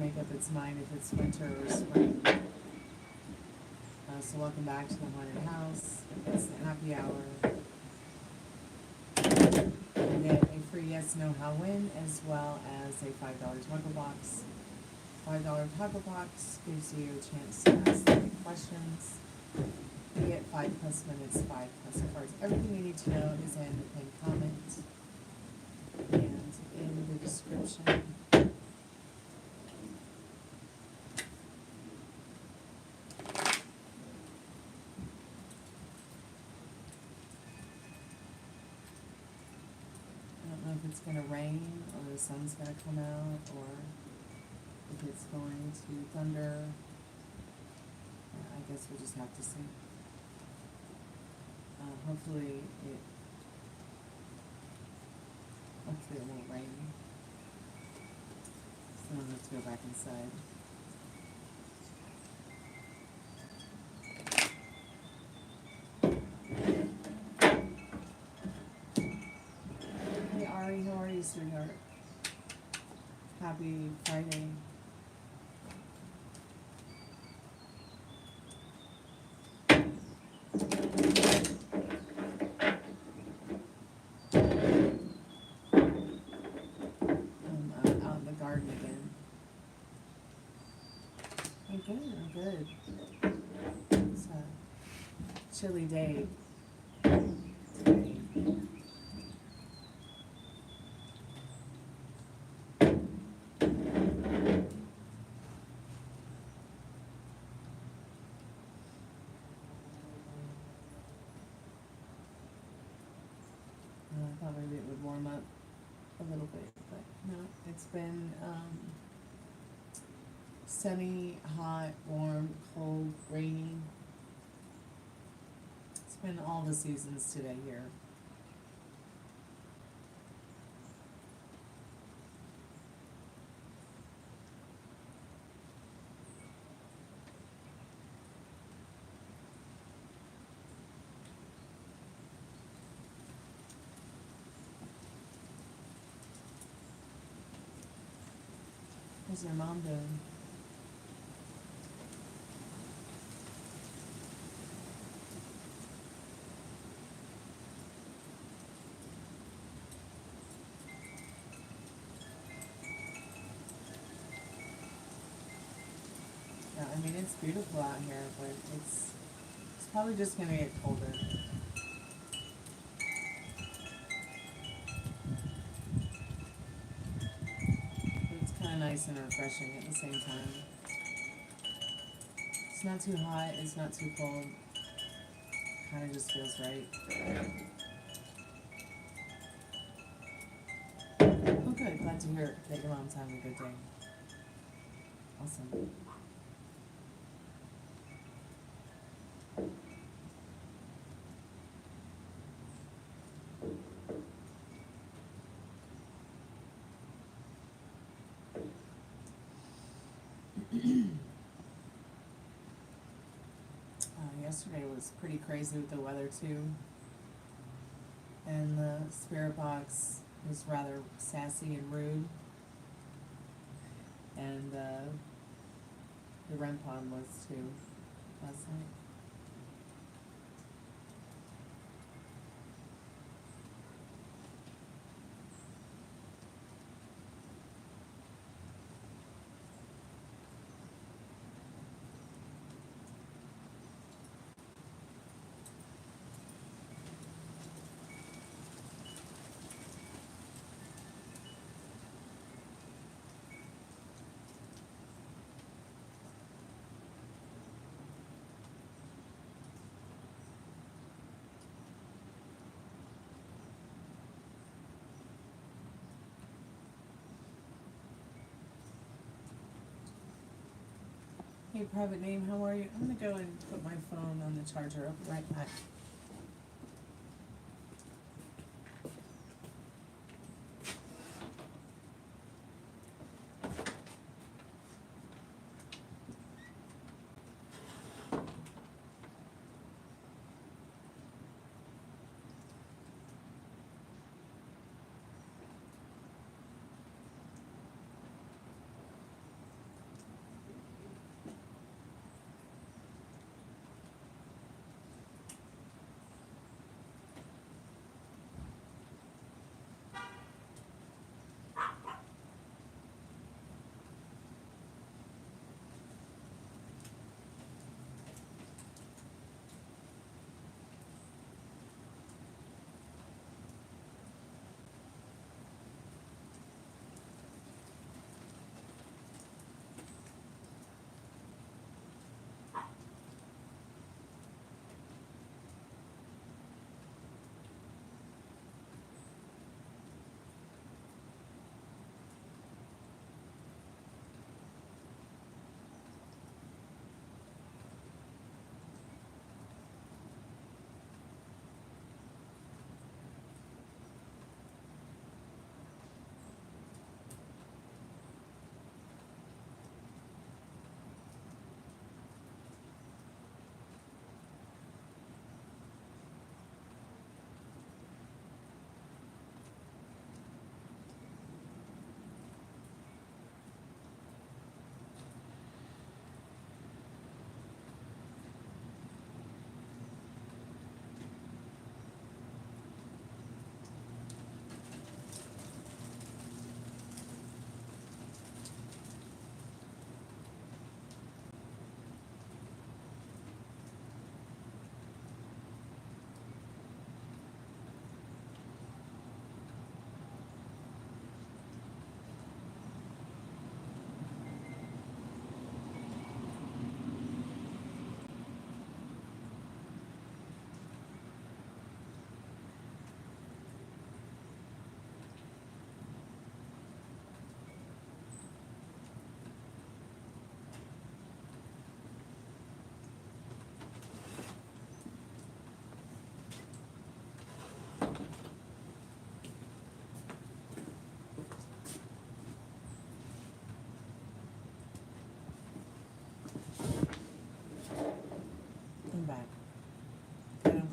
make up its mind if it's winter or spring. So welcome back to the haunted house. It's the happy hour. You get a free yes, no, how, when, as well as a $5 Tacobox. $5 Tacobox gives you a chance to ask 30 questions. You get 5+ minutes, 5+ cards. Everything you need to know is in the pinned comment and in the description. If it's going to rain or the sun's going to come out or if it's going to thunder. I guess we'll just have to see. Hopefully it won't rain. So let's go back inside. How are you, sweetheart? Happy Friday. I'm out in the garden again. I'm good. It's a chilly day today. I thought maybe it would warm up a little bit, but no, it's been sunny, hot, warm, cold, rainy. It's been all the seasons today here. How's your mom doing? Yeah, I mean it's beautiful out here, but it's probably just gonna get colder. Nice and refreshing at the same time. It's not too hot, it's not too cold. Kind of just feels right. Oh good, glad to hear that your mom's having a good day. Awesome. Yesterday was pretty crazy with the weather too, and the spirit box was rather sassy and rude, and the REM pod was too last night. Hey, private name, how are you? I'm gonna go and put my phone on the charger. I'll be right back.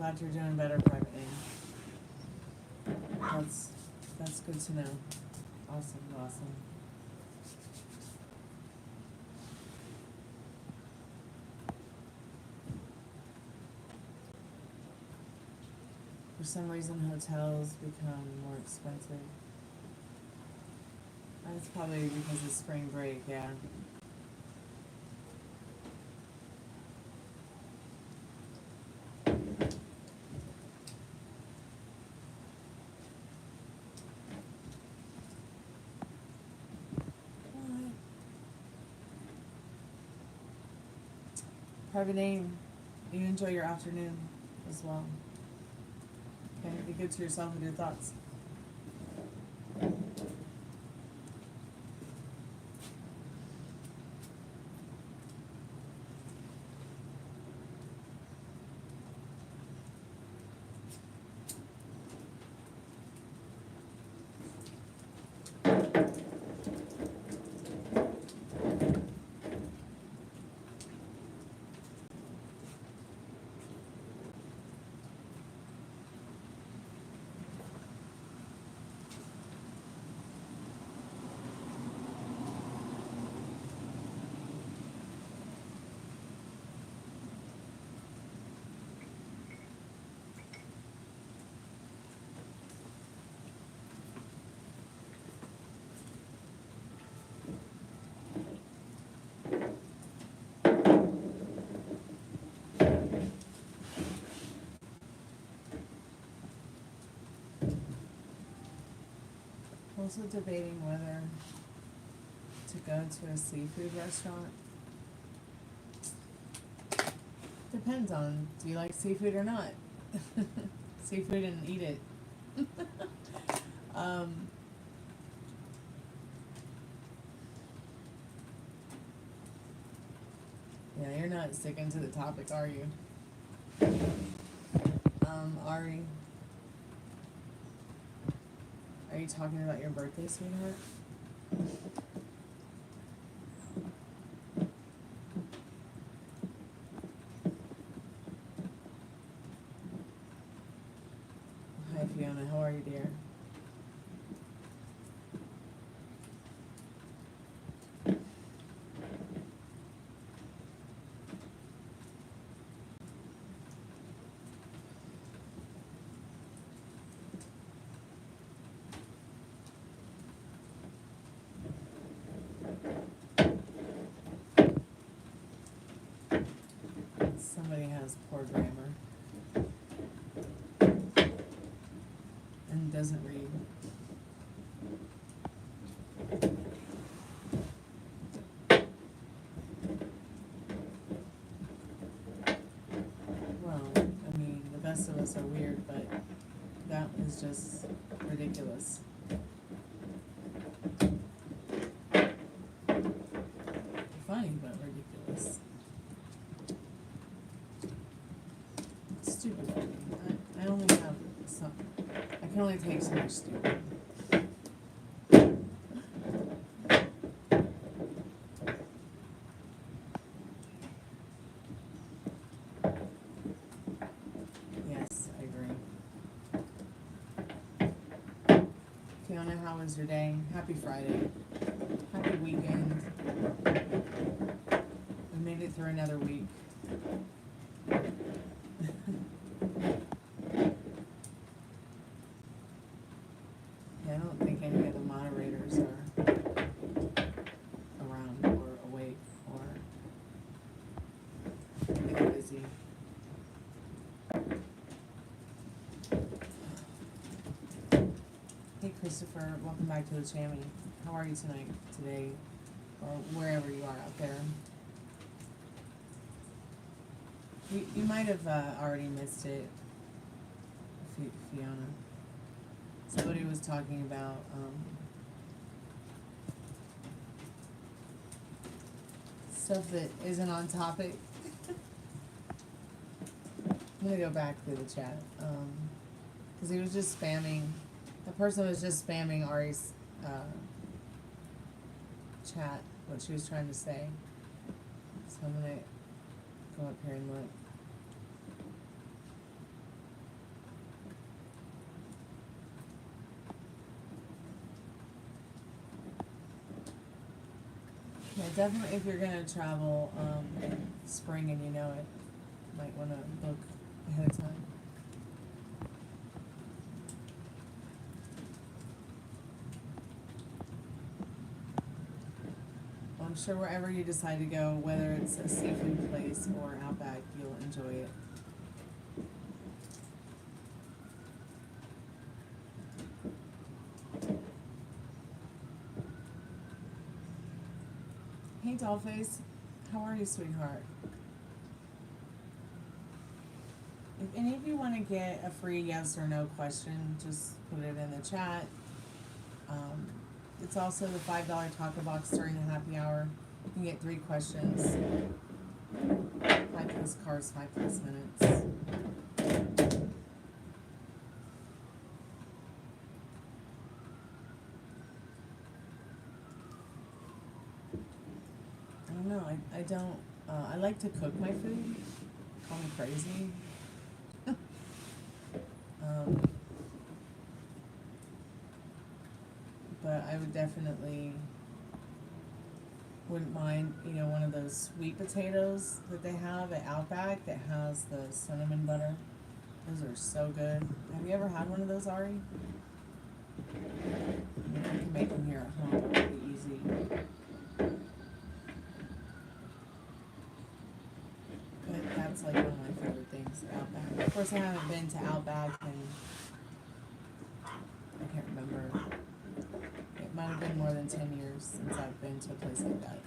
glad you're doing better, private name. That's good to know. Awesome, awesome. For some reason, hotels become more expensive. That's probably because of spring break, yeah. Private name, you enjoy your afternoon as well. Okay, be good to yourself with your thoughts. Also debating whether to go to a seafood restaurant. Depends on, do you like seafood or not? Seafood and eat it. Yeah, you're not sticking to the topic, are you? Ari, are you talking about your birthday, sweetheart? Hi, Fiona. How are you, dear? Somebody has poor grammar and doesn't read. Well, I mean, the best of us are weird, but that is just ridiculous. Funny, but ridiculous. Stupid. I only have some. I can only take so much stupid. Yes, I agree. Fiona, how was your day? Happy Friday. Happy weekend. We made it through another week. Yeah, I don't think any of the moderators are around or awake or they're busy. Hey Christopher, welcome back to the channel. How are you tonight, today, or wherever you are out there? You might have already missed it, Fiona. Somebody was talking about stuff that isn't on topic. I'm gonna go back through the chat because he was just spamming. The person was just spamming Ari's chat, what she was trying to say. So I'm gonna go up here and look. Yeah, definitely if you're gonna travel, in spring and you know it, might wanna book ahead of time. Well, I'm sure wherever you decide to go, whether it's a seafood place or Outback, you'll enjoy it. Hey, Dollface. How are you, sweetheart? If any of you want to get a free yes or no question, just put it in the chat. It's also the $5 Tacobox during the happy hour. You can get 3 questions. 5+ cars, 5+ minutes. I don't know. I don't. I like to cook my food. Call me crazy. But I would definitely wouldn't mind, you know, one of those sweet potatoes that they have at Outback that has the cinnamon butter. Those are so good. Have you ever had one of those, Ari? I mean, I can make them here at home pretty easy. But that's like one of my favorite things at Outback. Of course, I haven't been to Outback and I can't remember. It might have been more than 10 years since I've been to a place like that.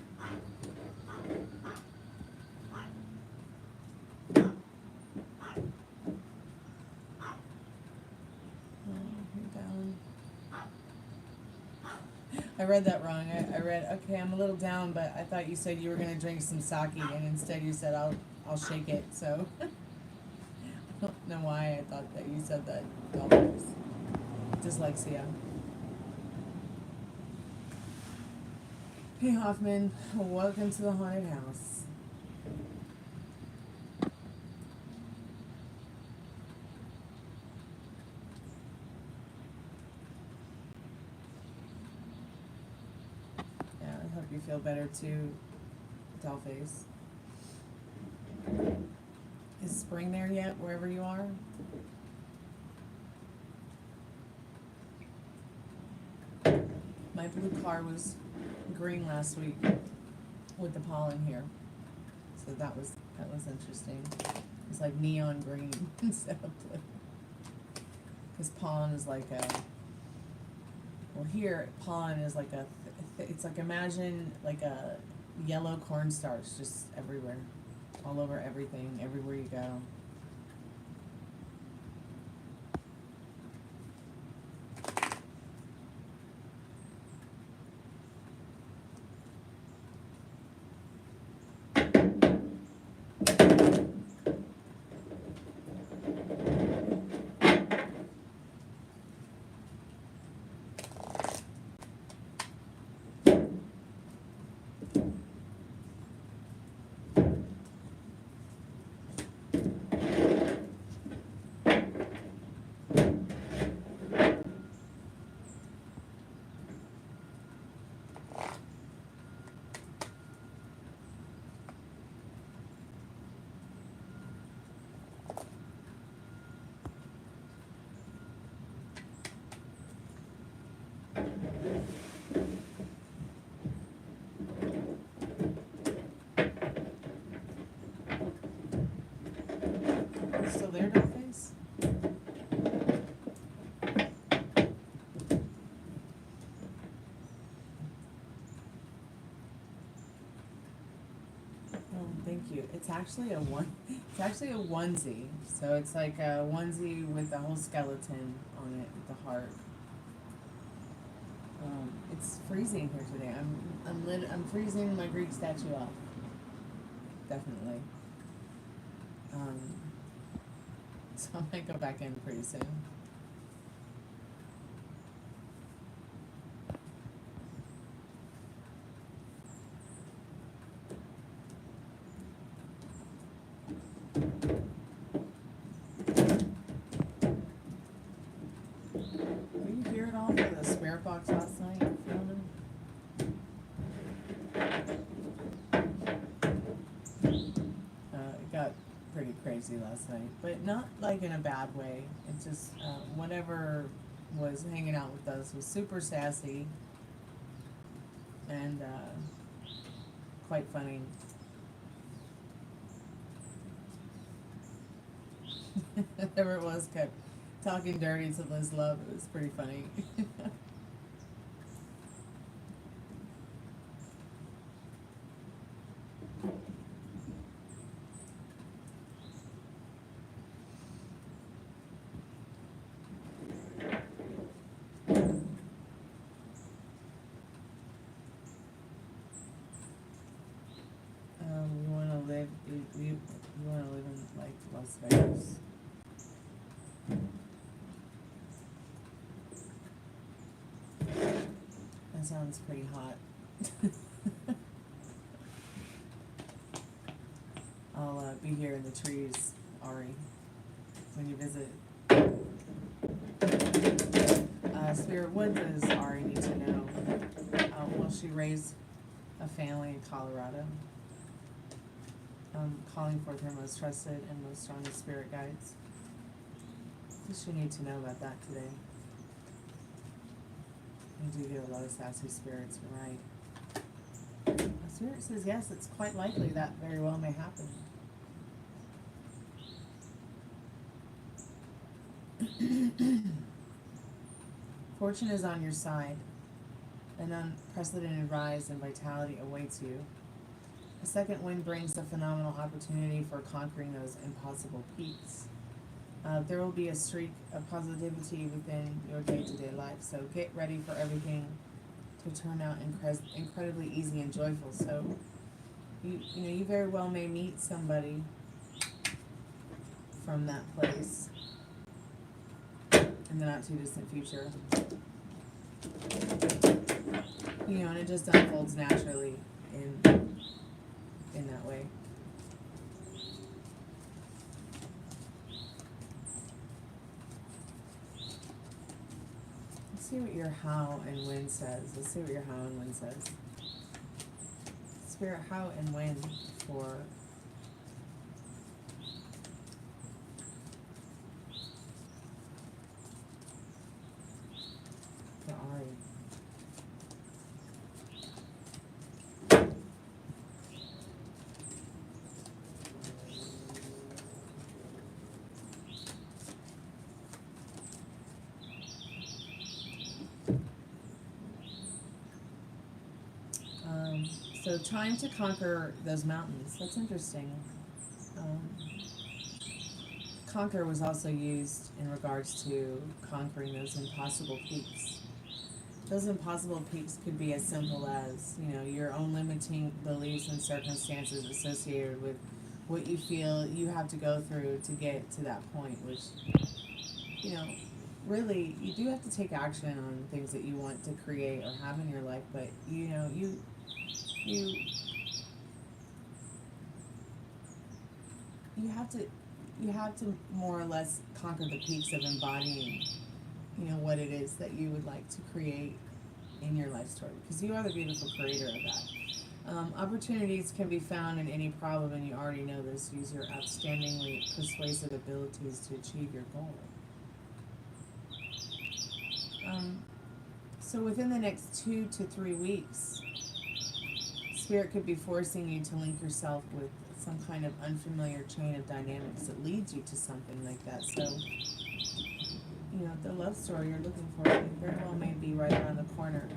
I read that wrong. I read, okay, I'm a little down, but I thought you said you were going to drink some sake, and instead you said, I'll shake it, so. I don't know why I thought that you said that. Dyslexia. Hey, Hoffman, welcome to the haunted house. Yeah, I hope you feel better too, Dollface. Is spring there yet, wherever you are? My blue car was green last week with the pollen here, so that was interesting. It's like neon green instead of blue, because pollen is like a, well, here pollen is like a it's like, imagine like a yellow cornstarch just everywhere, all over everything, everywhere you go. Still there, Dollface? Oh, thank you. It's actually a onesie. So it's like a onesie with a whole skeleton on it, with the heart. It's freezing here today. I'm freezing my Greek statue off. Definitely. So I might go back in pretty soon. Were you here at all for the spirit box last night, filming? crazy last night, but not like in a bad way. It just, whatever was hanging out with us was super sassy and quite funny. Whatever it was kept talking dirty to Liz Love. It was pretty funny. You want to live. You want to live in like Las Vegas. That sounds pretty hot. I'll be here in the trees, Ari, when you visit. Spirit, what does Ari need to know? Will she raise a family in Colorado? Calling forth her most trusted and most strongest spirit guides. What does she need to know about that today? You do get a lot of sassy spirits, right? The spirit says yes, it's quite likely that very well may happen. Fortune is on your side. An unprecedented rise in vitality awaits you. A second wind brings a phenomenal opportunity for conquering those impossible peaks. There will be a streak of positivity within your day-to-day life, so get ready for everything to turn out incredibly easy and joyful. So, you very well may meet somebody from that place in the not-too-distant future. And it just unfolds naturally in that way. Let's see what your how and when says. Let's see what your how and when says. Spirit, how and when for Ari. So trying to conquer those mountains, that's interesting. Conquer was also used in regards to conquering those impossible peaks. Those impossible peaks could be as simple as, your own limiting beliefs and circumstances associated with what you feel you have to go through to get to that point, which, really, you do have to take action on things that you want to create or have in your life, but, you have to more or less conquer the peaks of embodying, what it is that you would like to create in your life story, because you are the beautiful creator of that. Opportunities can be found in any problem, and you already know this. Use your outstandingly persuasive abilities to achieve your goal. So within the next 2 to 3 weeks, Spirit could be forcing you to link yourself with some kind of unfamiliar chain of dynamics that leads you to something like that. So, the love story you're looking for very well may be right around the corner.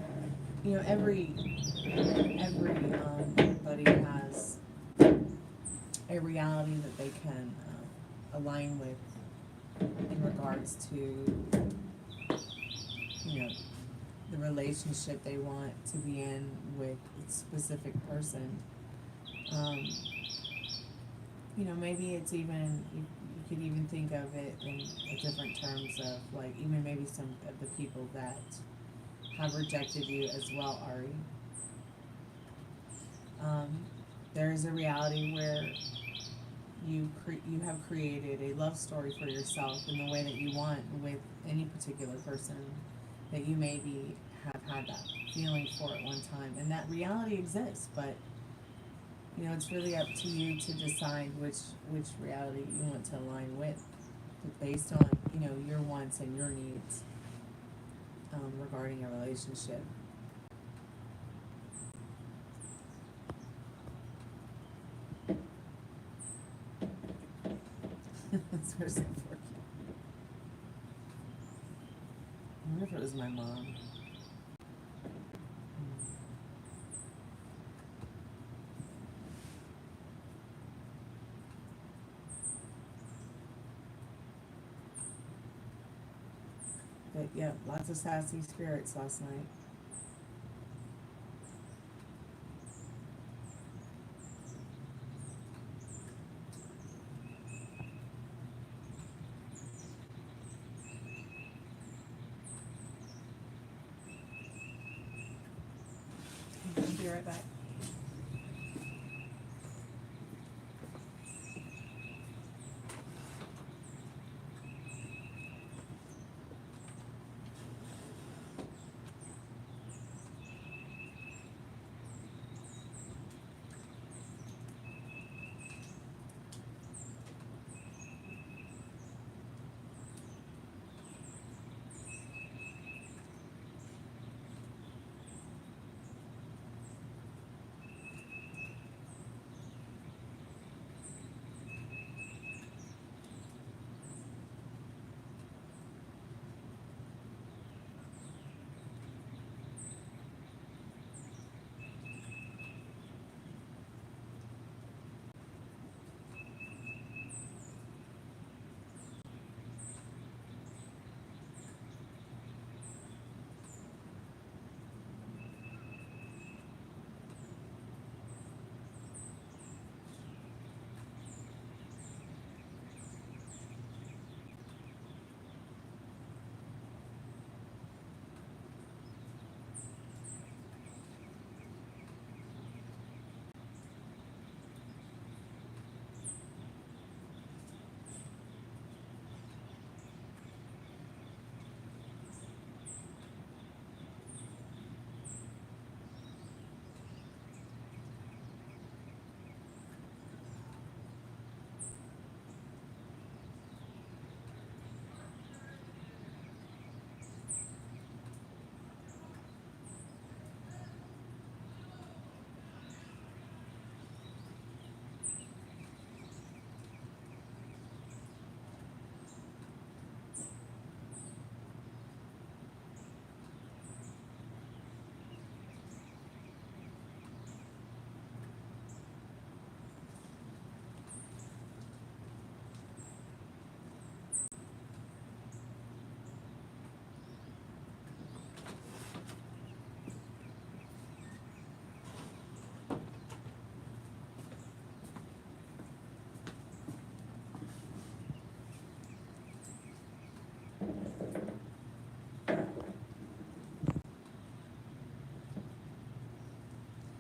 Everybody has a reality that they can align with in regards to, the relationship they want to be in with a specific person. Maybe it's even, you could even think of it in different terms of, like, even maybe some of the people that have rejected you as well, Ari. There is a reality where you have created a love story for yourself in the way that you want with any particular person that you maybe have had that feeling for at one time, and that reality exists, but You know, it's really up to you to decide which reality you want to align with, based on, you know, your wants and your needs, regarding a relationship. That's person for you. I wonder if it was my mom. But yeah, lots of sassy spirits last night. I'll be right back.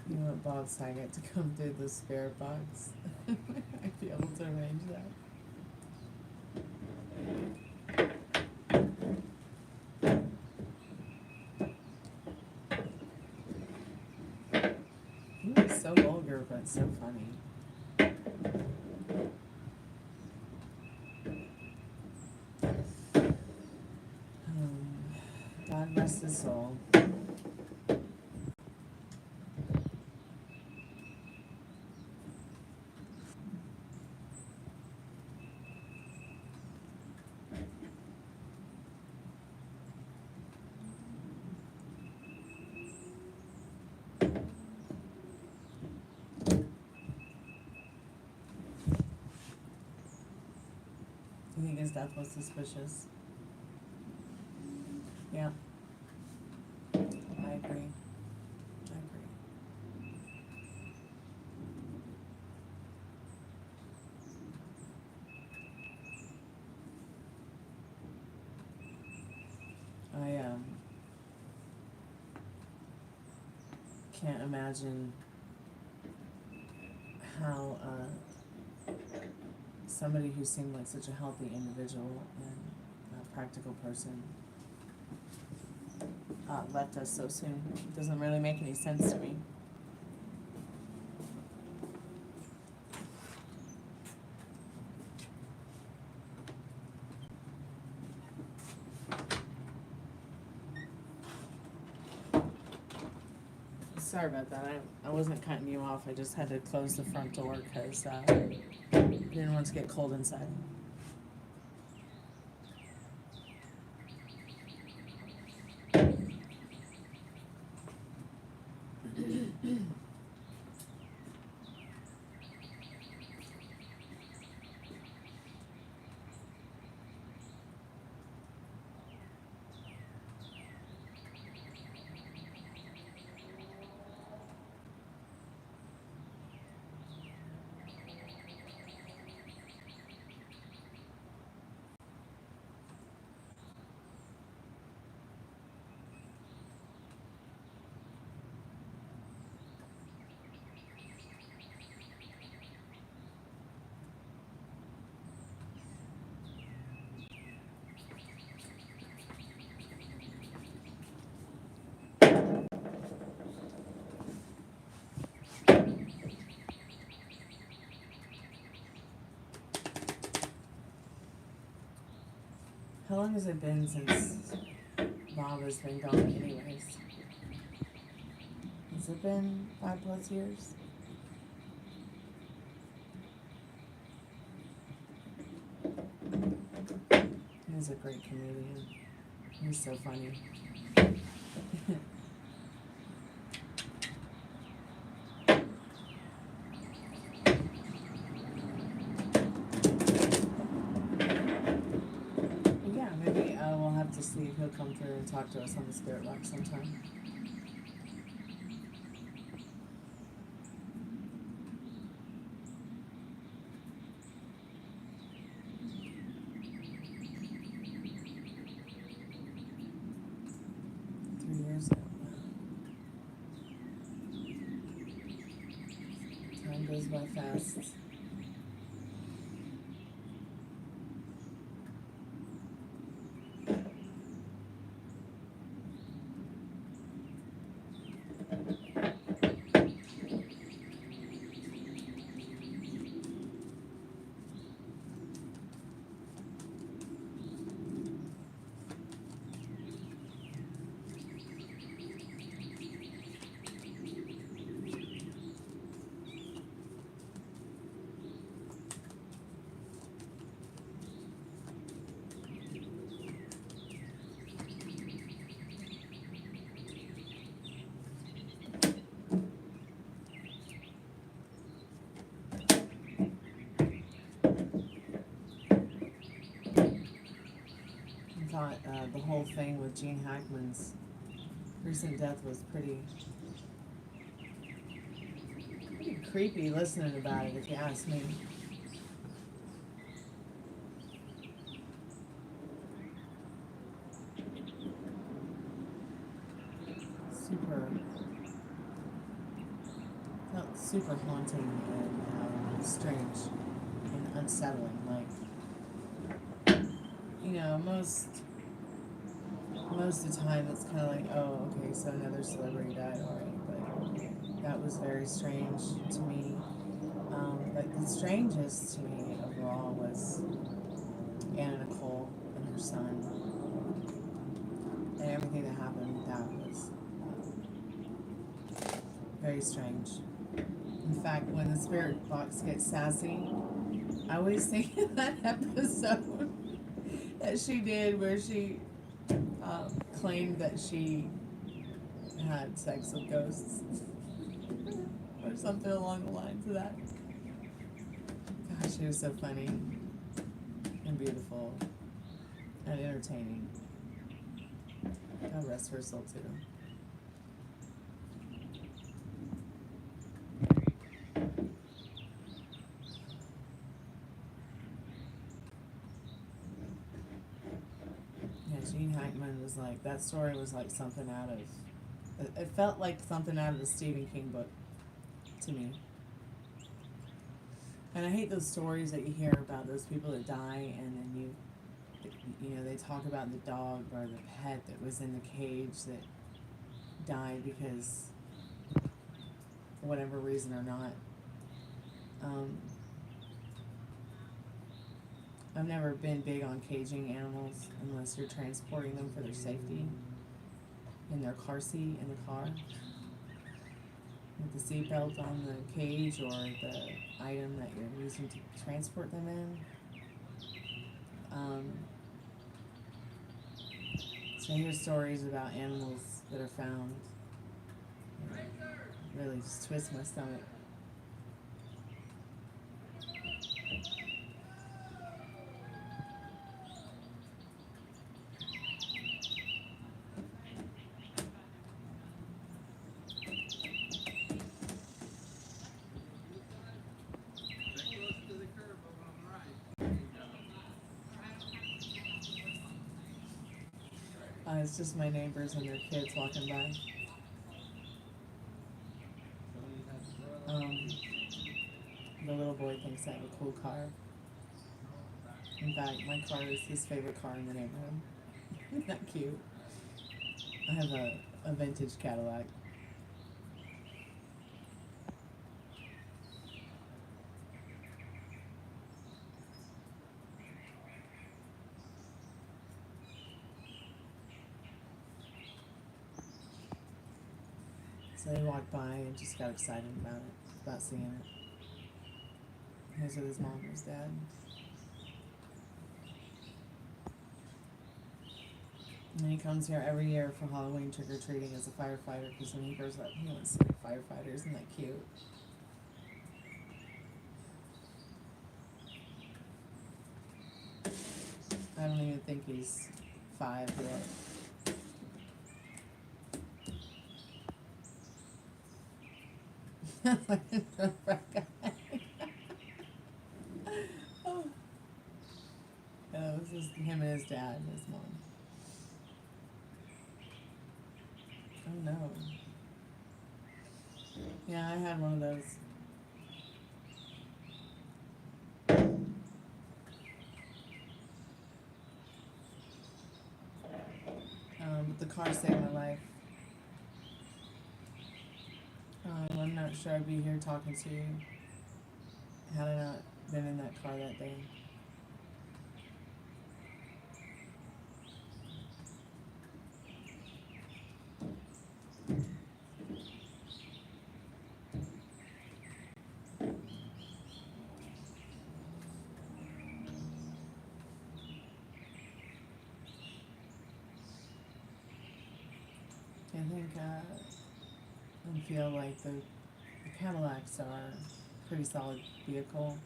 You want Bob Saget to come through the spirit box? I'd be able to arrange that. He was so vulgar, but so funny. God rest his soul. You think his death was suspicious? Yeah. I agree. I agree. I can't imagine how somebody who seemed like such a healthy individual and a practical person left us so soon. It doesn't really make any sense to me. Sorry about that. I wasn't cutting you off. I just had to close the front door because didn't want to get cold inside. How long has it been since Bob has been gone anyways? Has it been 5+ years? He's a great comedian. He's so funny. We'll have to see if he'll come through and talk to us on the spirit box sometime. Time goes by fast. The whole thing with Gene Hackman's recent death was pretty creepy listening about it, if you ask me. Felt super haunting and strange and unsettling. Like, you know, most of the time it's kind of like, oh, okay, so another celebrity died, alright, but that was very strange to me. But the strangest to me overall was Anna Nicole and her son, and everything that happened with that was very strange. In fact, when the spirit box gets sassy, I always think of that episode that she did where she claimed that she had sex with ghosts or something along the lines of that. Gosh, she was so funny and beautiful and entertaining. God rest her soul too. Gene Hackman was like, that story was like something out of, it felt like something out of the Stephen King book to me. And I hate those stories that you hear about those people that die and then you know, they talk about the dog or the pet that was in the cage that died because for whatever reason or not. I've never been big on caging animals unless you're transporting them for their safety in their car seat in the car. with the seatbelt on the cage or the item that you're using to transport them in. So I hear stories about animals that are found. Really just twist my stomach. It's just my neighbors and their kids walking by. The little boy thinks I have a cool car. In fact, my car is his favorite car in the neighborhood. Isn't that cute? I have a vintage Cadillac. So they walked by and just got excited about seeing it. He was with his mom and his dad. And he comes here every year for Halloween trick-or-treating as a firefighter, because when he grows up, he wants to be a firefighter. Isn't that cute? I don't even think he's 5 yet. Like a frat guy. Oh. This is him and his dad and his mom. Oh no. Yeah, I had one of those. But the car saved my life. I'm not sure I'd be here talking to you had I not been in that car that day. I think I feel like the Cadillacs are a pretty solid vehicle.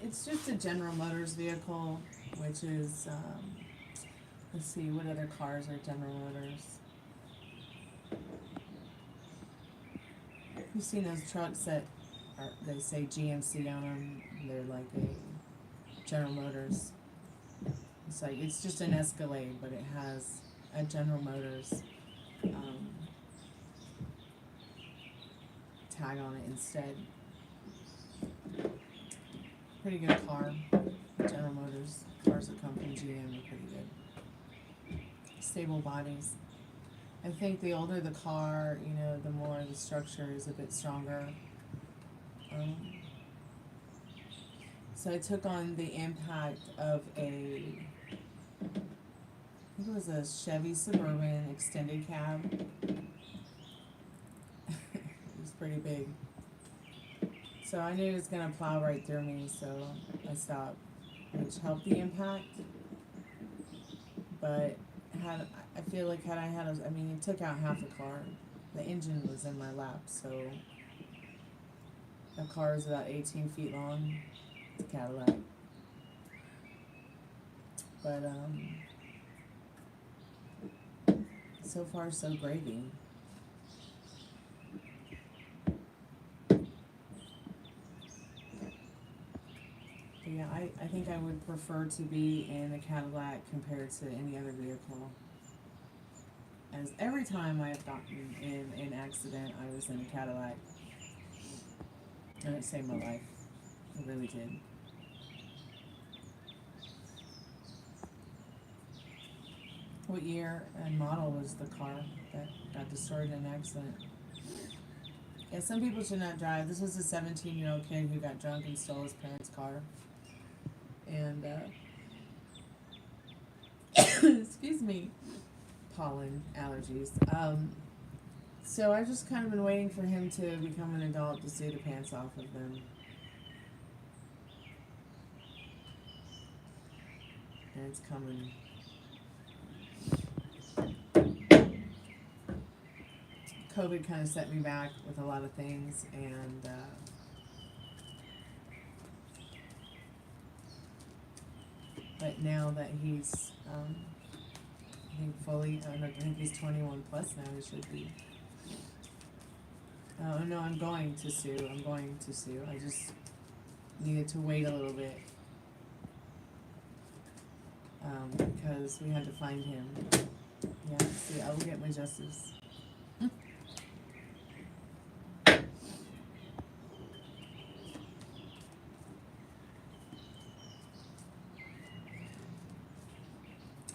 It's just a General Motors vehicle, which is, let's see, what other cars are General Motors? You've seen those trucks that they say GMC on them. They're like a General Motors. It's just an Escalade, but it has a General Motors tag on it instead. Pretty good car. General Motors cars that come from GM are pretty good. Stable bodies. I think the older the car, the more the structure is a bit stronger. So I took on the impact of I think it was a Chevy Suburban extended cab. It was pretty big. So I knew it was going to plow right through me, so I stopped, which helped the impact. But I feel like had I had it took out half the car. The engine was in my lap, so the car is about 18 feet long. It's a Cadillac. But, so far so gravy. But yeah, I think I would prefer to be in a Cadillac compared to any other vehicle. As every time I've gotten in an accident, I was in a Cadillac. And it saved my life. It really did. What year and model was the car that got destroyed in an accident? Yeah, some people should not drive. This was a 17-year-old kid who got drunk and stole his parents' car. And, excuse me, pollen allergies. So I've just kind of been waiting for him to become an adult to sue the pants off of them. And it's coming. COVID kind of set me back with a lot of things, and but now that he's, I think fully, I think he's 21 plus now, he should be. Oh no, I'm going to sue. I just needed to wait a little bit. Because we had to find him. Yeah, see, I will get my justice.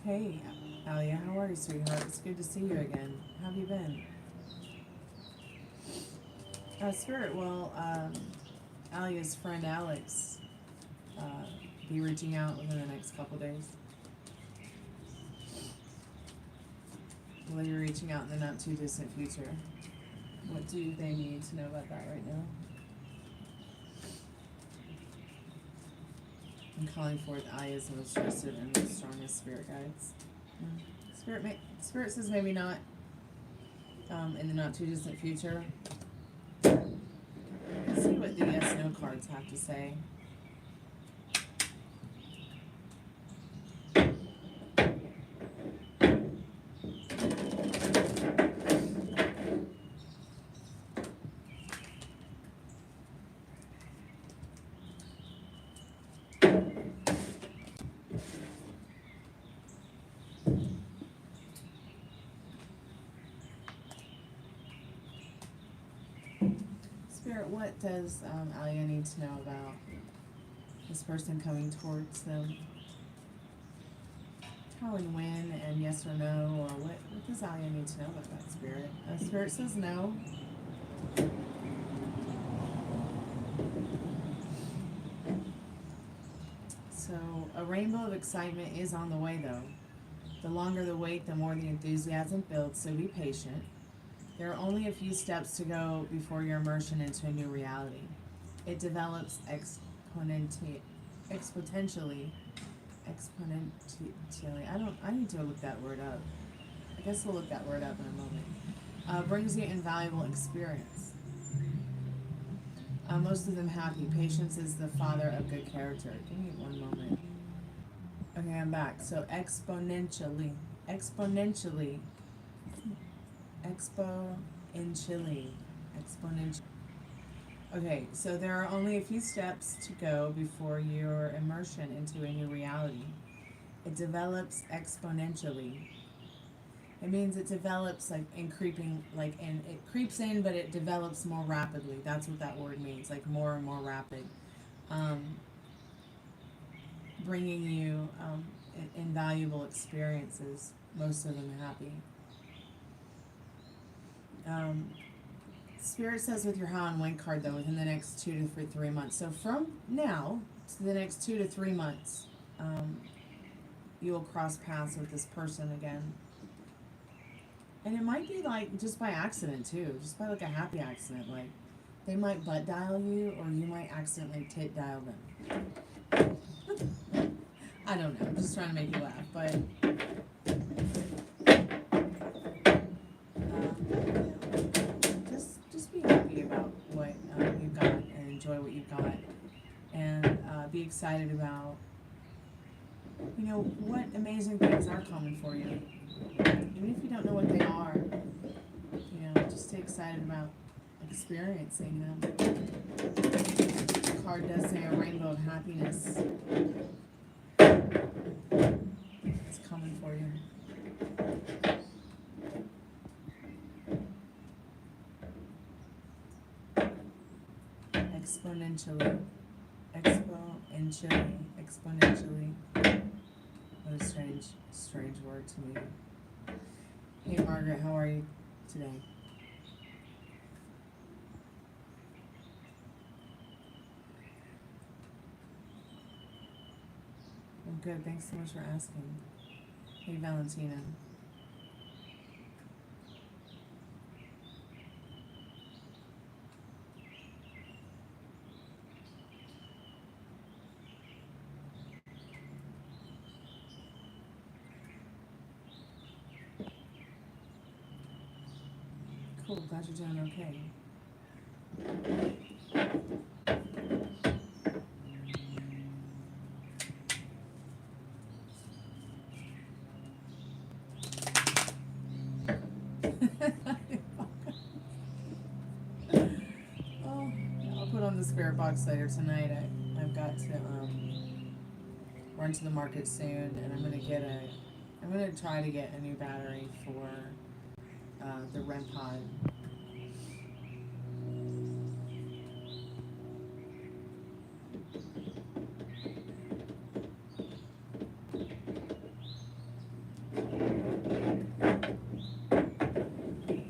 Hey, Alia, how are you, sweetheart? It's good to see you again. How have you been? Spirit, well, Alia's friend Alex be reaching out within the next couple days. Will be reaching out in the not too distant future. What do they need to know about that right now? I'm calling forth Aya's most trusted and most strongest spirit guides. Spirit says maybe not in the not too distant future. Let's see what the yes/no cards have to say. Spirit, what does Alia need to know about this person coming towards them? How and when, and yes or no, or what does Alia need to know about that, Spirit? Spirit says no. So a rainbow of excitement is on the way, though. The longer the wait, the more the enthusiasm builds, so be patient. There are only a few steps to go before your immersion into a new reality. It develops exponentially. I need to look that word up. I guess we'll look that word up in a moment. Brings you invaluable experience. Most of them happy. Patience is the father of good character. Give me one moment. Okay, I'm back. So exponentially. Okay, so there are only a few steps to go before your immersion into a new reality. It develops exponentially. It means it develops it creeps in, but it develops more rapidly. That's what that word means, like more and more rapid. Bringing you invaluable experiences, most of them happy. Spirit says with your how and when card, though, within the next 2 to 3 months. So from now to the next 2 to 3 months, you will cross paths with this person again. And it might be like just by accident too, just by like a happy accident. Like they might butt dial you, or you might accidentally tit dial them. I don't know. I'm just trying to make you laugh, but just be happy about what you've got and enjoy what you've got, and be excited about what amazing things are coming for you. Even if you don't know what they are, just stay excited about experiencing them. The card does say a rainbow of happiness. It's coming for you. Exponentially. What a strange word to me. Hey Margaret, how are you today? I'm good, thanks so much for asking. Hey Valentina. cool. Glad you're doing okay. Oh, I'll put on the spirit box later tonight. I've got to run to the market soon, and I'm gonna try to get a new battery for the REM pod.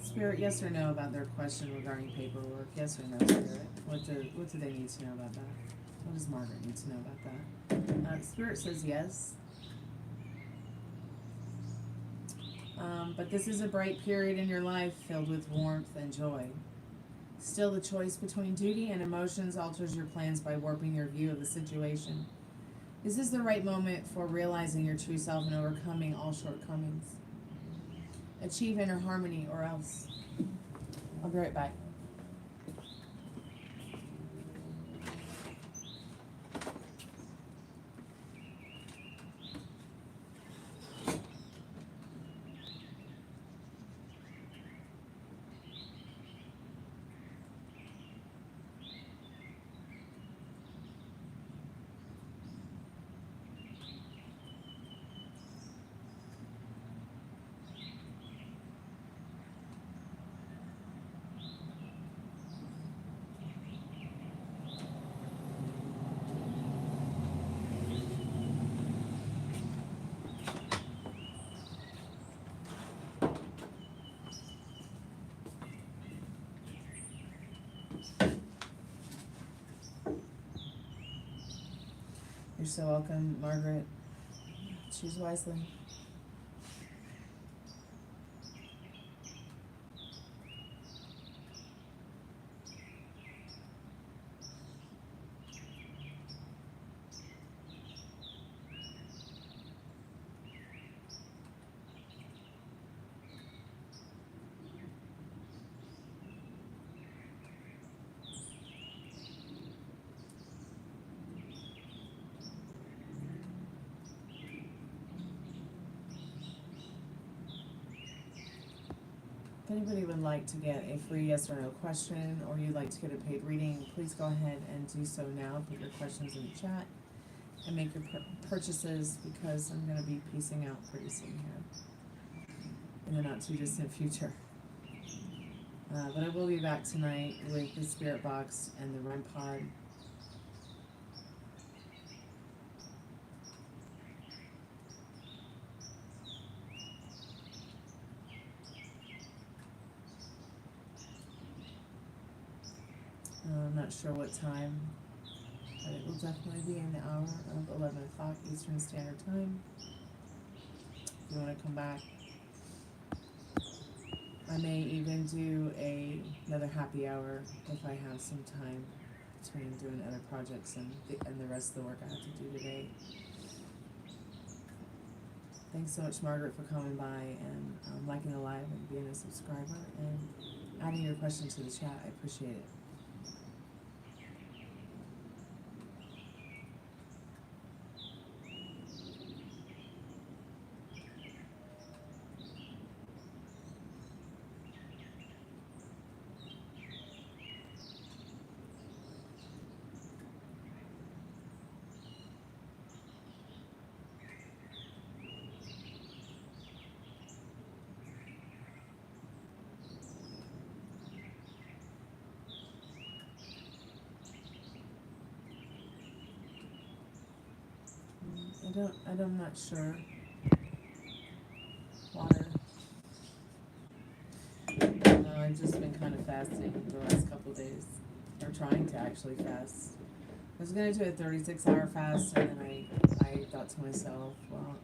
Spirit, yes or no about their question regarding paperwork? Yes or no, Spirit? What do they need to know about that? What does Margaret need to know about that? Spirit says yes. But this is a bright period in your life filled with warmth and joy. Still, the choice between duty and emotions alters your plans by warping your view of the situation. Is this the right moment for realizing your true self and overcoming all shortcomings? Achieve inner harmony, or else. I'll be right back. You're so welcome, Margaret. Choose wisely. If anybody would like to get a free yes or no question, or you'd like to get a paid reading, please go ahead and do so now. Put your questions in the chat and make your purchases, because I'm going to be piecing out pretty soon here in the not too distant future. But I will be back tonight with the spirit box and the REM pod. I'm not sure what time, but it will definitely be in the hour of 11 o'clock Eastern Standard Time. If you want to come back, I may even do another happy hour if I have some time between doing other projects and the rest of the work I have to do today. Thanks so much, Margaret, for coming by and liking the live and being a subscriber and adding your question to the chat. I appreciate it. I'm not sure. Water. No, I've just been kind of fasting the last couple of days. Or trying to actually fast. I was going to do a 36-hour fast, and then I thought to myself, well,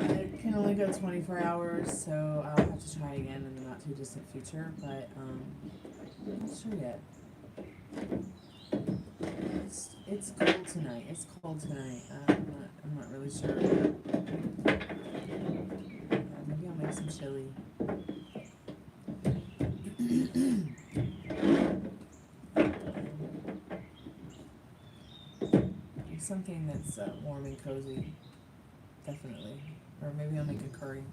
I can only go 24 hours, so I'll have to try again in the not too distant future, but I'm not sure yet. It's cold tonight. It's cold tonight. I'm not really sure. Maybe I'll make some chili. Something that's warm and cozy, definitely. Or maybe I'll make a curry.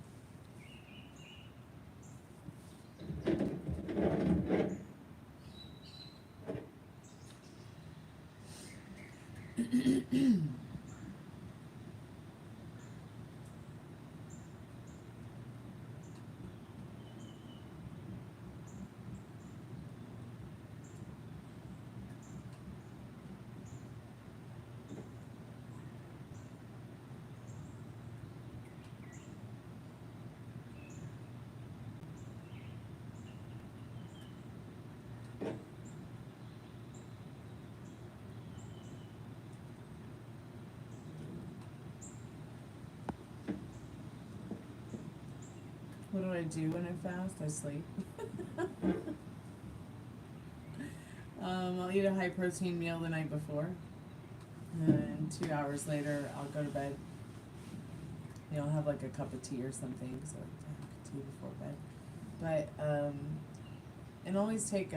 What do I do when I fast? I sleep. I'll eat a high protein meal the night before, and 2 hours later I'll go to bed. You know, I'll have like a cup of tea or something, so I like to have tea before bed. But and always make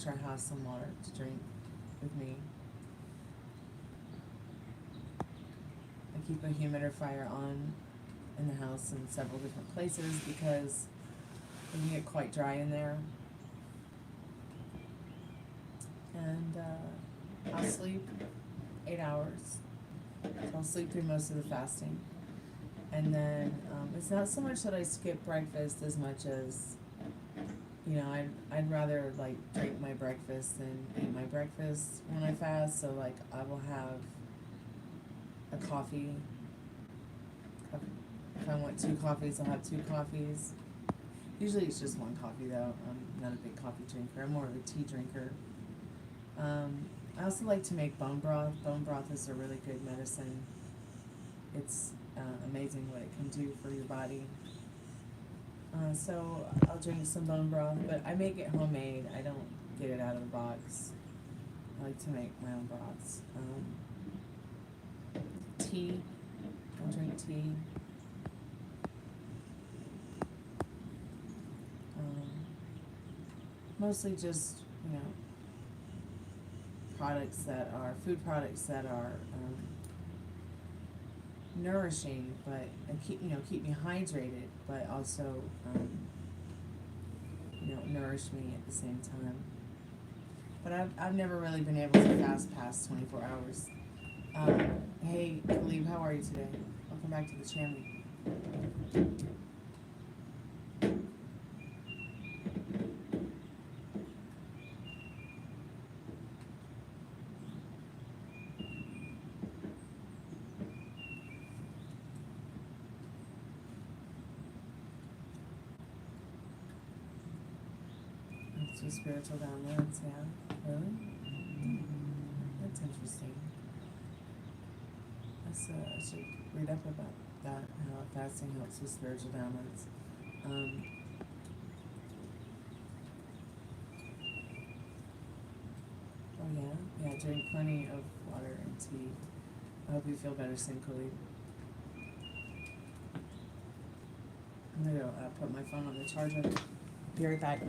sure I have some water to drink with me. I keep a humidifier on in the house in several different places because it can get quite dry in there. And I'll sleep 8 hours. So I'll sleep through most of the fasting. And then it's not so much that I skip breakfast as much as, you know, I'd rather like drink my breakfast than eat my breakfast when I fast. So like I will have a coffee. If I want 2 coffees, I'll have 2 coffees. Usually it's just 1 coffee though. I'm not a big coffee drinker. I'm more of a tea drinker. I also like to make bone broth. Bone broth is a really good medicine. It's amazing what it can do for your body. So I'll drink some bone broth, but I make it homemade. I don't get it out of the box. I like to make my own broths. Tea. I'll drink tea. Mostly just, you know, food products that are nourishing, but keep me hydrated, but also nourish me at the same time. But I've never really been able to fast past 24 hours. Hey, Khalib, how are you today? Welcome back to the channel. Two spiritual downloads, yeah. Really? That's interesting. I should read up about that, how fasting helps with spiritual downloads. Oh yeah? Yeah, drink plenty of water and tea. I hope you feel better soon, Khalid. I'm gonna go put my phone on the charger. Be right back.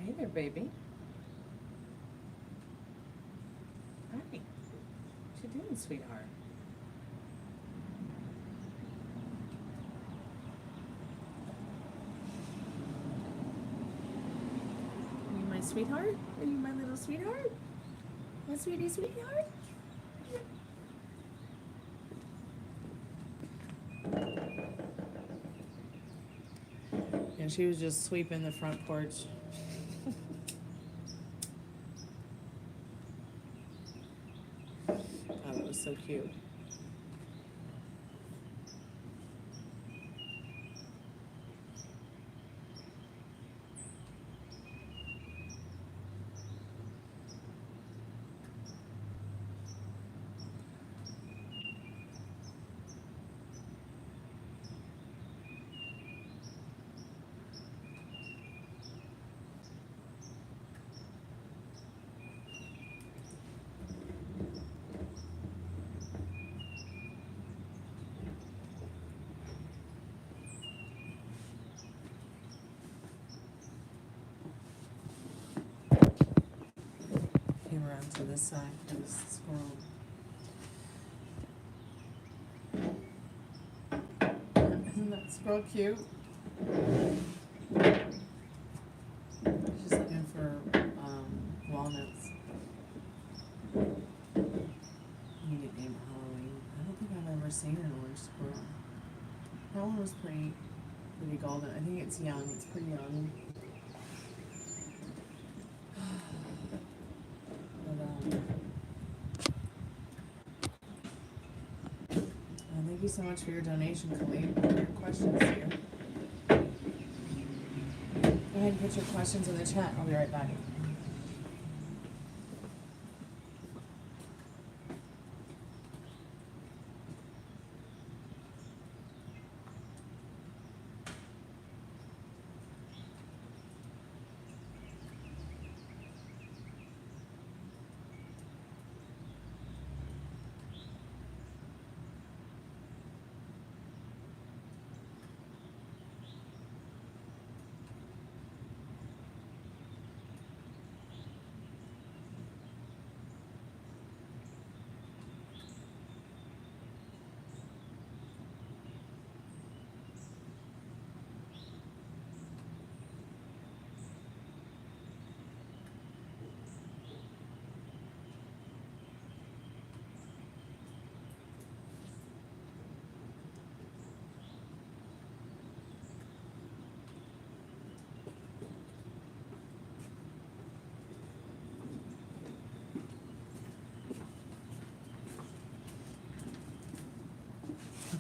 Hey there, baby. Hi. What you doing, sweetheart? sweetheart? Are you my little sweetheart? My sweetie sweetheart? And she was just sweeping the front porch. Oh, that was so cute. Around to this side for this squirrel. Isn't that squirrel cute? She's looking for walnuts. You get named Halloween. I don't think I've ever seen an orange squirrel. That one was pretty golden. I think it's young. It's pretty young. Thank you so much for your donation, Khalid. Your questions here. Go ahead and put your questions in the chat. I'll be right back.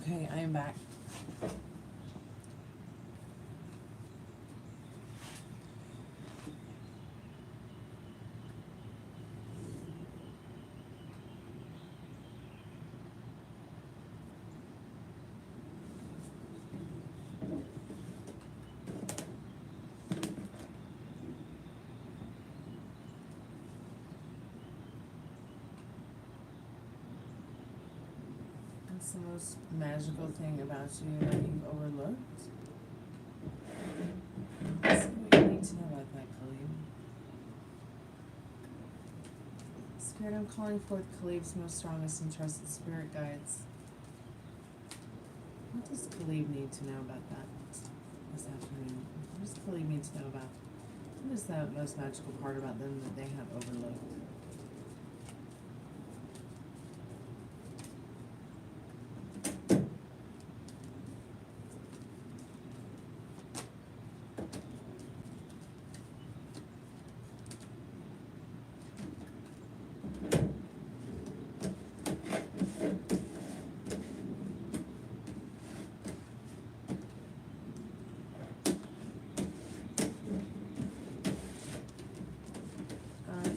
Okay, I am back. What's the most magical thing about you that you've overlooked? Let's see what you need to know about that, Khalid. Spirit, I'm calling forth Khalid's most strongest and trusted spirit guides. What does Khalid need to know about that this afternoon? What does Khalid need to know about? What is the most magical part about them that they have overlooked?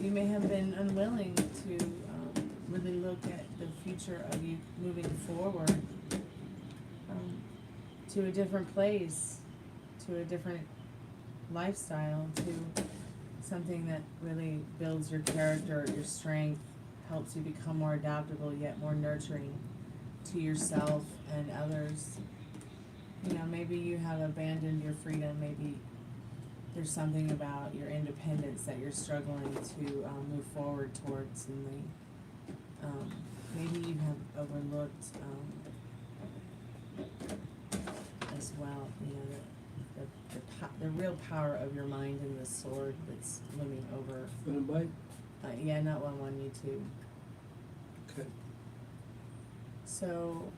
You may have been unwilling to really look at the future of you moving forward to a different place, to a different lifestyle, to something that really builds your character, your strength, helps you become more adaptable yet more nurturing to yourself and others. You know, maybe you have abandoned your freedom, maybe there's something about your independence that you're struggling to move forward towards, and maybe you have overlooked as well, you know, the real power of your mind and the sword that's looming over. Wanna bite? Yeah, not one on YouTube. Okay. So,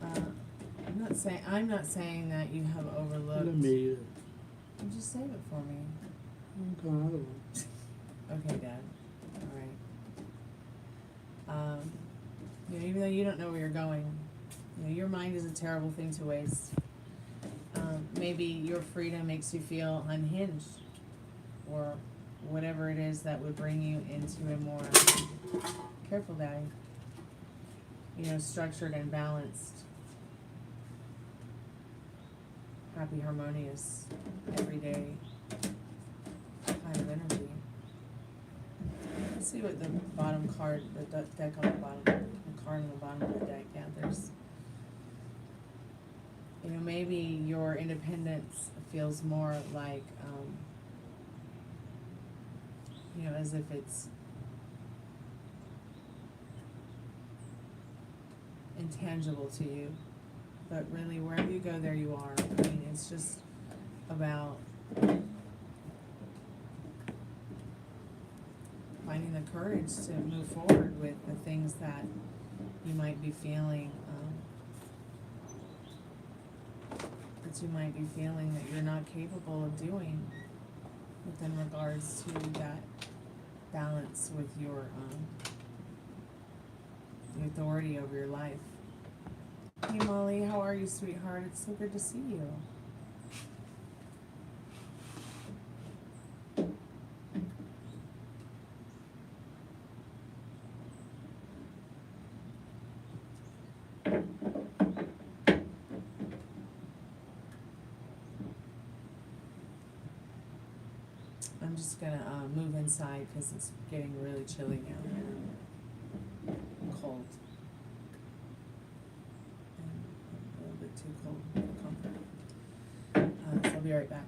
I'm not saying that you have overlooked. Let me, Just save it for me. I've got another one. Okay, Dad. All right. You know, even though you don't know where you're going, you know, your mind is a terrible thing to waste. Maybe your freedom makes you feel unhinged, or whatever it is that would bring you into a more, careful, Daddy, you know, structured and balanced, happy, harmonious, everyday kind of energy. Let's see what the bottom card, the deck on the bottom, the card on the bottom of the deck gathers. You know, maybe your independence feels more like, you know, as if it's intangible to you. But really, wherever you go, there you are. I mean, it's just about finding the courage to move forward with the things that you might be feeling, that you're not capable of doing within regards to that balance with your, the authority over your life. Hey Molly, how are you, sweetheart? It's so good to see you. I'm just gonna move inside because it's getting really chilly now here. Cold. And a little bit too cold for comfort. So I'll be right back.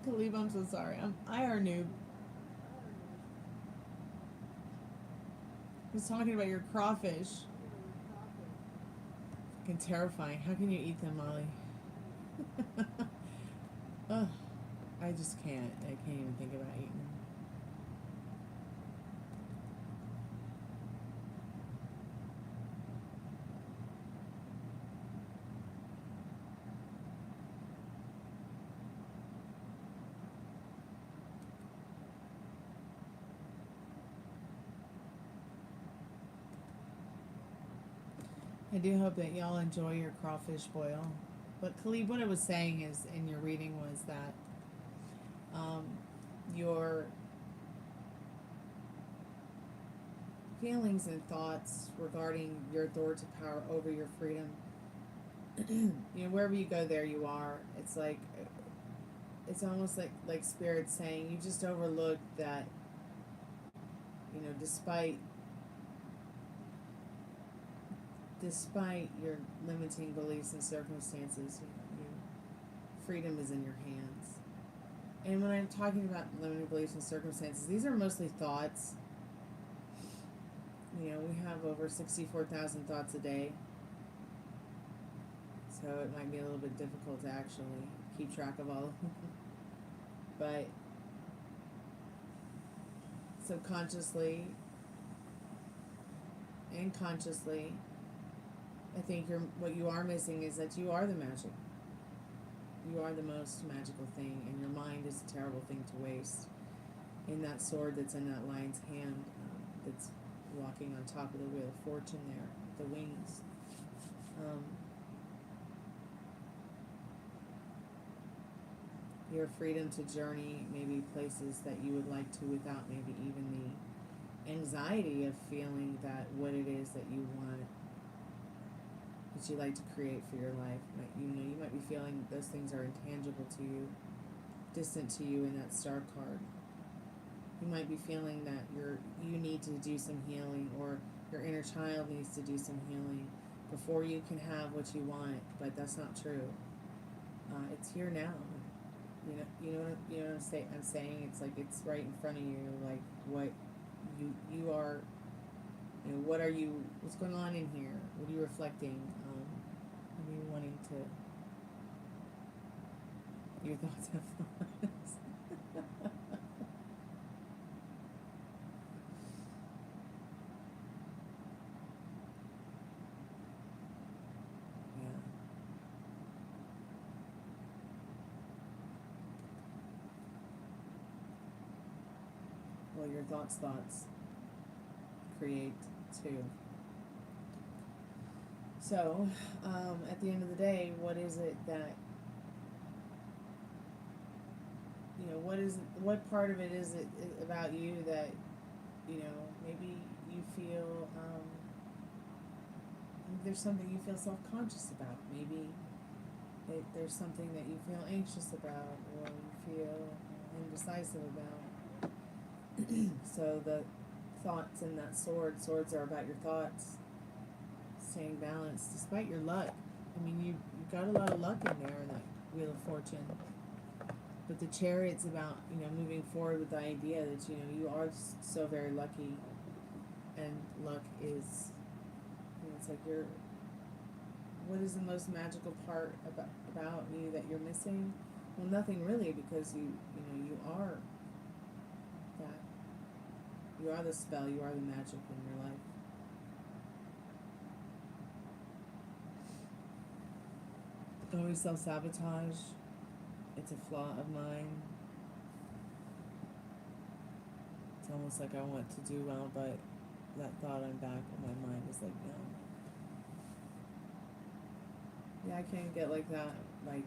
Khalib, I'm so sorry. I are noob. I was talking about your crawfish. Fucking terrifying. How can you eat them, Molly? Ugh. I just can't. I can't even think about eating them. I do hope that y'all enjoy your crawfish boil. But Khalid, what I was saying is, in your reading, was that your feelings and thoughts regarding your authoritative power over your freedom, you know, wherever you go, there you are. It's like, it's almost like Spirit saying, you just overlooked that, you know, despite your limiting beliefs and circumstances, freedom is in your hands. And when I'm talking about limiting beliefs and circumstances, these are mostly thoughts. You know, we have over 64,000 thoughts a day. So it might be a little bit difficult to actually keep track of all of them. But subconsciously and consciously, I think what you are missing is that you are the magic. You are the most magical thing, and your mind is a terrible thing to waste. In that sword that's in that lion's hand, that's walking on top of the Wheel of Fortune there, the wings. Your freedom to journey maybe places that you would like to without maybe even the anxiety of feeling that what it is that you want, that you like to create for your life. You know, you might be feeling those things are intangible to you, distant to you in that star card. You might be feeling that you need to do some healing, or your inner child needs to do some healing before you can have what you want, but that's not true. It's here now. You know what I'm saying. It's like it's right in front of you. Like what you are. You know, what's going on in here? What are you reflecting? What are you wanting to? Your thoughts have thoughts. Well, your thoughts create too. So, at the end of the day, what is it that, you know, what part of it is it about you that, you know, maybe you feel, there's something you feel self-conscious about. Maybe there's something that you feel anxious about, or you feel indecisive about. So the thoughts in that swords are about your thoughts, staying balanced despite your luck. I mean, you've got a lot of luck in there in that Wheel of Fortune. But the Chariot's about, you know, moving forward with the idea that, you know, you are so very lucky, and luck is, you know, it's like what is the most magical part about you that you're missing? Well, nothing really, because you know, you are that. You are the spell, you are the magic in your life. Always self-sabotage. It's a flaw of mine. It's almost like I want to do well, but that thought on back of my mind is like, no. Yeah, I can't get like that, like,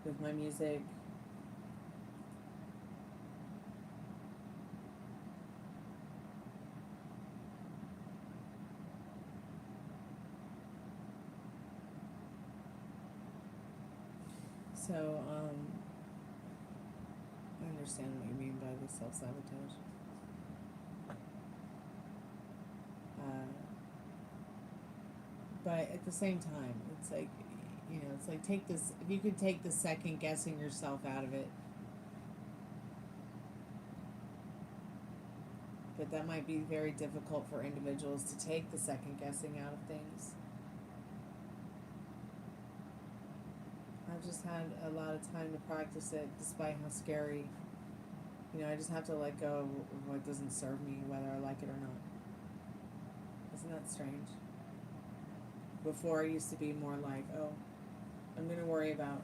with my music. So, I understand what you mean by the self-sabotage. But at the same time, it's like, you know, it's like take this, if you could take the second guessing yourself out of it. But that might be very difficult for individuals to take the second guessing out of things. I've just had a lot of time to practice it, despite how scary. You know, I just have to let go of what doesn't serve me, whether I like it or not. Isn't that strange? Before I used to be more like, oh, I'm gonna worry about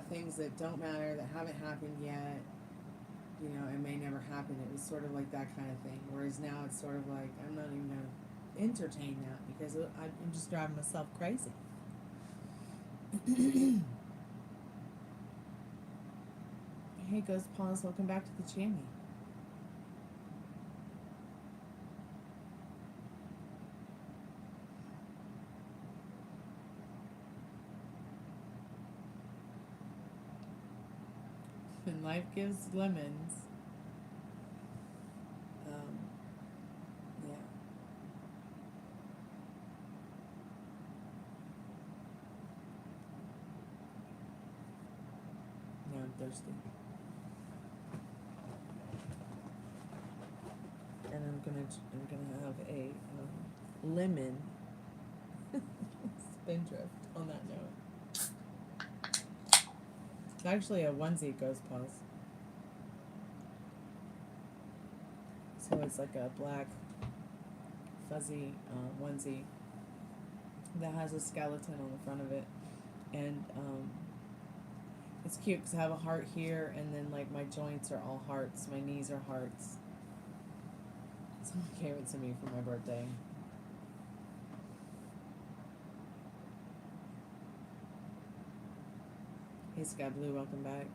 things that don't matter, that haven't happened yet. You know, it may never happen. It was sort of like that kind of thing. Whereas now it's sort of like, I'm not even gonna entertain that because I'm just driving myself crazy. Hey, Ghost Paws, welcome back to the channel. And life gives lemons. Yeah. Now I'm thirsty. And I'm gonna have a lemon spindrift on that note. It's actually a onesie, Ghost Paws. So it's like a black fuzzy onesie that has a skeleton on the front of it, and it's cute because I have a heart here, and then like my joints are all hearts, my knees are hearts. Someone gave it to me for my birthday. Hey Sky Blue, welcome back.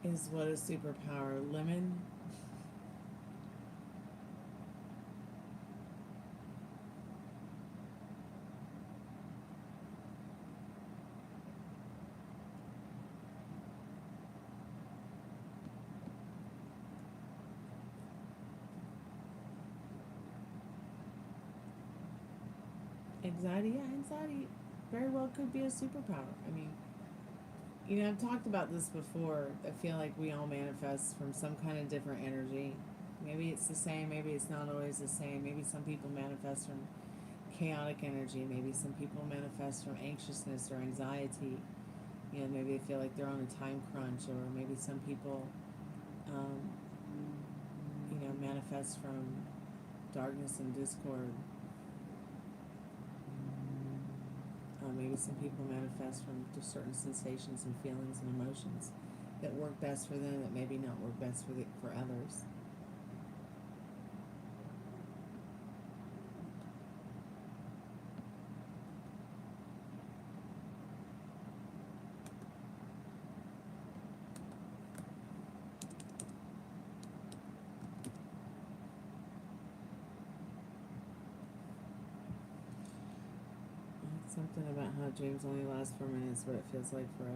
Is what a superpower? Lemon? Anxiety? Yeah, anxiety very well could be a superpower. I mean, you know, I've talked about this before. I feel like we all manifest from some kind of different energy. Maybe it's the same, maybe it's not always the same. Maybe some people manifest from chaotic energy. Maybe some people manifest from anxiousness or anxiety. You know, maybe they feel like they're on a time crunch, or maybe some people, you know, manifest from darkness and discord. Maybe some people manifest from just certain sensations and feelings and emotions that work best for them, that maybe not work best for others. Something about how dreams only last for minutes, but it feels like forever.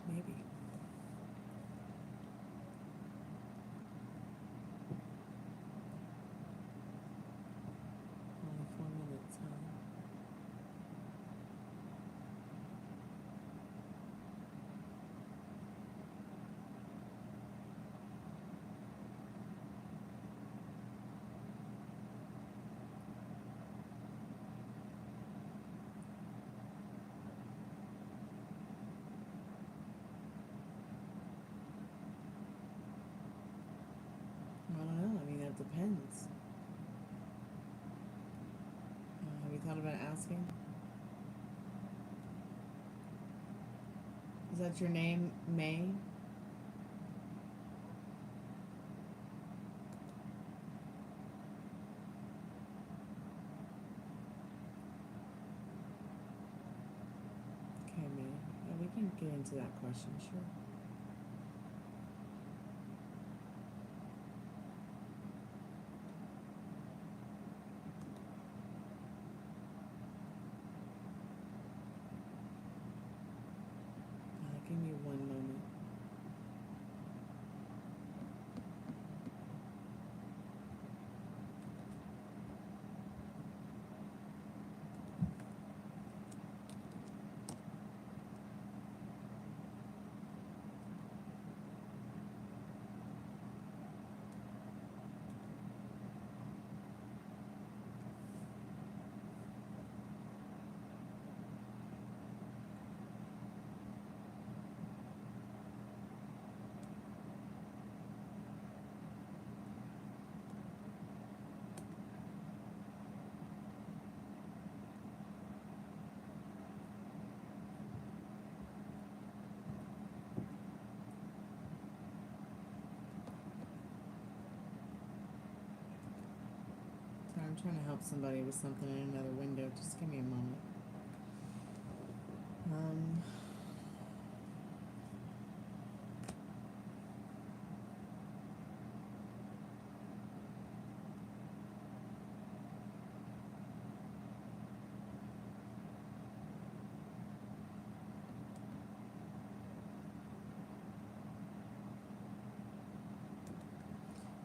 Maybe. Only 4 minutes, huh? to ask him? Is that your name, May? Okay, May. Yeah, we can get into that question, sure. Give me one moment. I'm trying to help somebody with something in another window. Just give me a moment.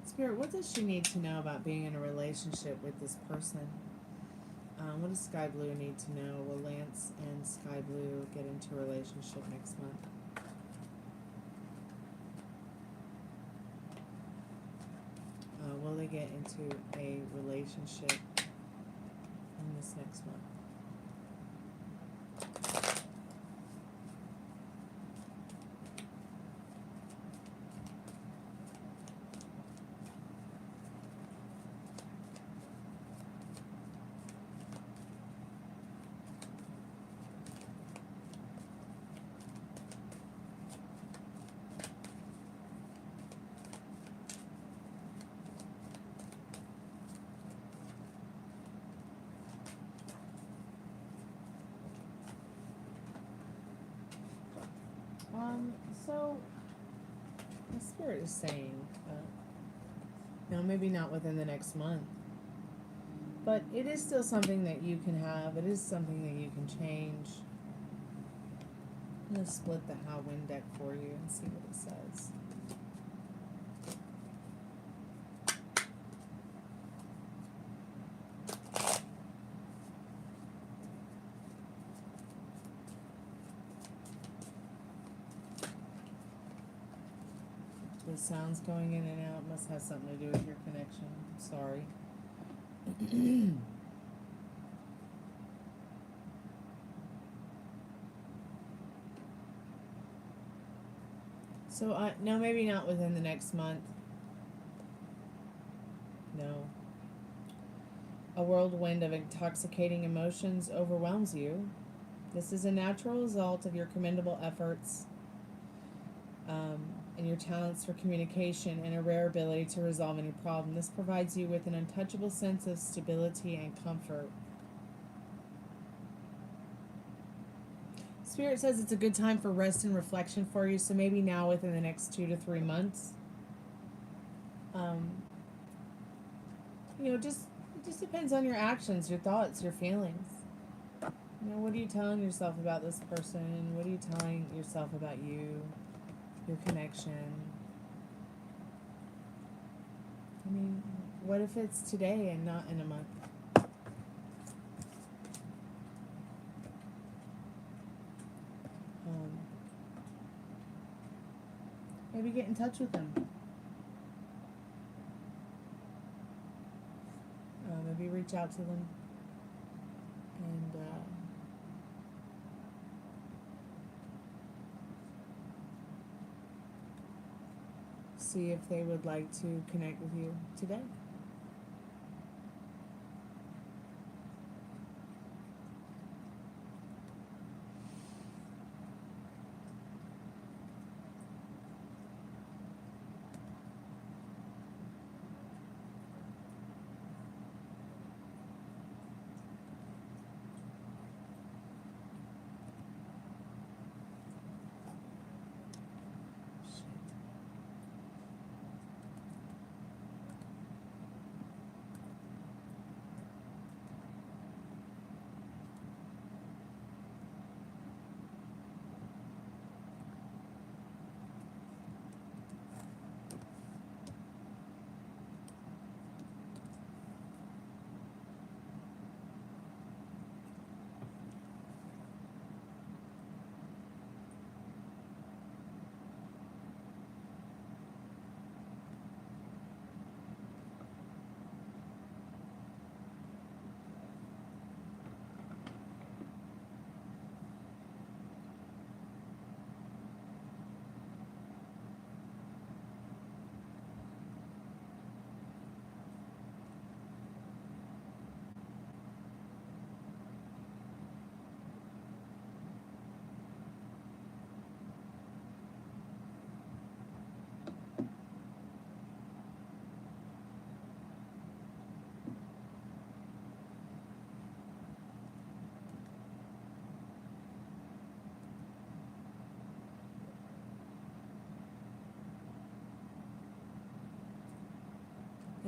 Spirit, what does she need to know about being in a relationship with this person? What does Sky Blue need to know? Will Lance and Sky Blue get into a relationship next month? Will they get into a relationship in this next month? So the Spirit is saying, no, maybe not within the next month, but it is still something that you can have. It is something that you can change. I'm going to split the How Wind deck for you and see what it says. The sounds going in and out must have something to do with your connection. Sorry. So, no, maybe not within the next month. No. A whirlwind of intoxicating emotions overwhelms you. This is a natural result of your commendable efforts and your talents for communication and a rare ability to resolve any problem. This provides you with an untouchable sense of stability and comfort. Spirit says it's a good time for rest and reflection for you, so maybe now within the next 2 to 3 months. You know, it just depends on your actions, your thoughts, your feelings. You know, what are you telling yourself about this person? What are you telling yourself about you? Your connection? I mean, what if it's today and not in a month? Maybe get in touch with them. Maybe reach out to them and see if they would like to connect with you today.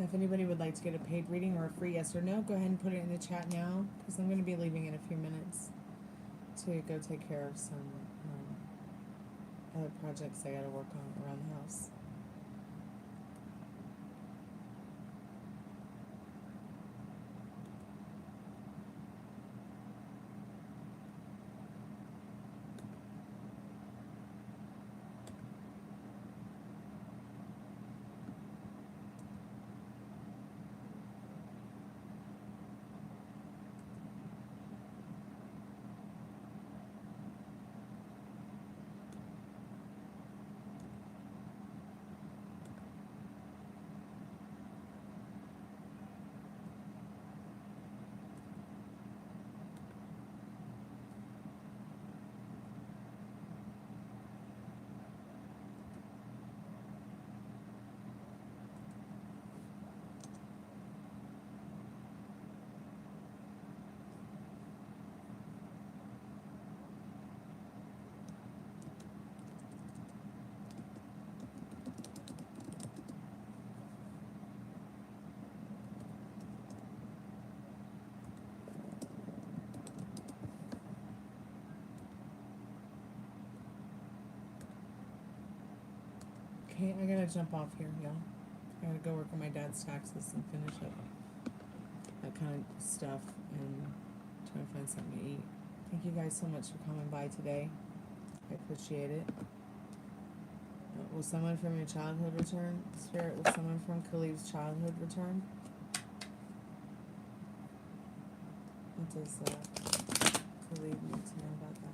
If anybody would like to get a paid reading or a free yes or no, go ahead and put it in the chat now, because I'm going to be leaving in a few minutes to go take care of some other projects I got to work on around the house. Okay, I gotta jump off here, y'all. I gotta go work on my dad's taxes and finish up that kind of stuff and try to find something to eat. Thank you guys so much for coming by today. I appreciate it. Will someone from your childhood return? Spirit, will someone from Khalif's childhood return? What does Khalif need to know about that?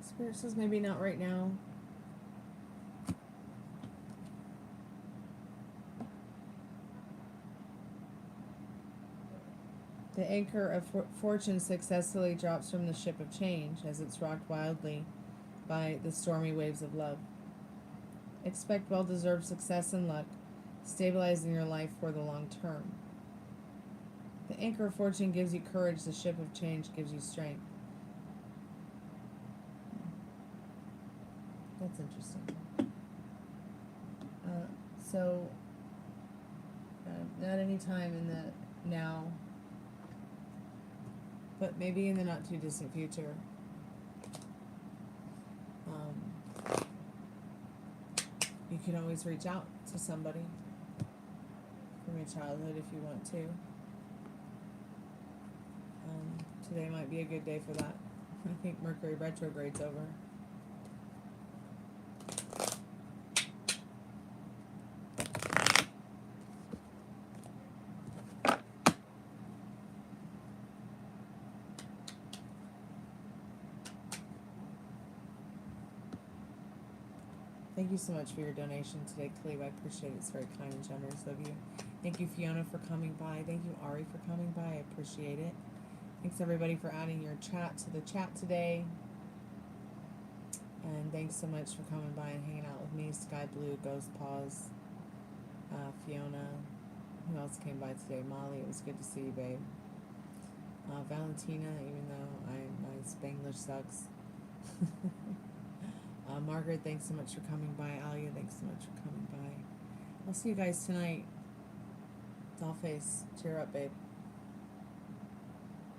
Spirit says maybe not right now. The anchor of fortune successfully drops from the ship of change as it's rocked wildly by the stormy waves of love. Expect well-deserved success and luck, stabilizing your life for the long term. The anchor of fortune gives you courage. The ship of change gives you strength. That's interesting. Not any time in the now, but maybe in the not too distant future. You can always reach out to somebody from your childhood if you want to. Today might be a good day for that. I think Mercury retrograde's over. Thank you so much for your donation today, Cleve. I appreciate it. It's very kind and generous of you. Thank you, Fiona, for coming by. Thank you, Ari, for coming by. I appreciate it. Thanks, everybody, for adding your chat to the chat today. And thanks so much for coming by and hanging out with me. Sky Blue, Ghost Paws, Fiona. Who else came by today? Molly, it was good to see you, babe. Valentina, even though my Spanglish sucks. Margaret, thanks so much for coming by. Alia, thanks so much for coming by. I'll see you guys tonight. Dollface, cheer up, babe.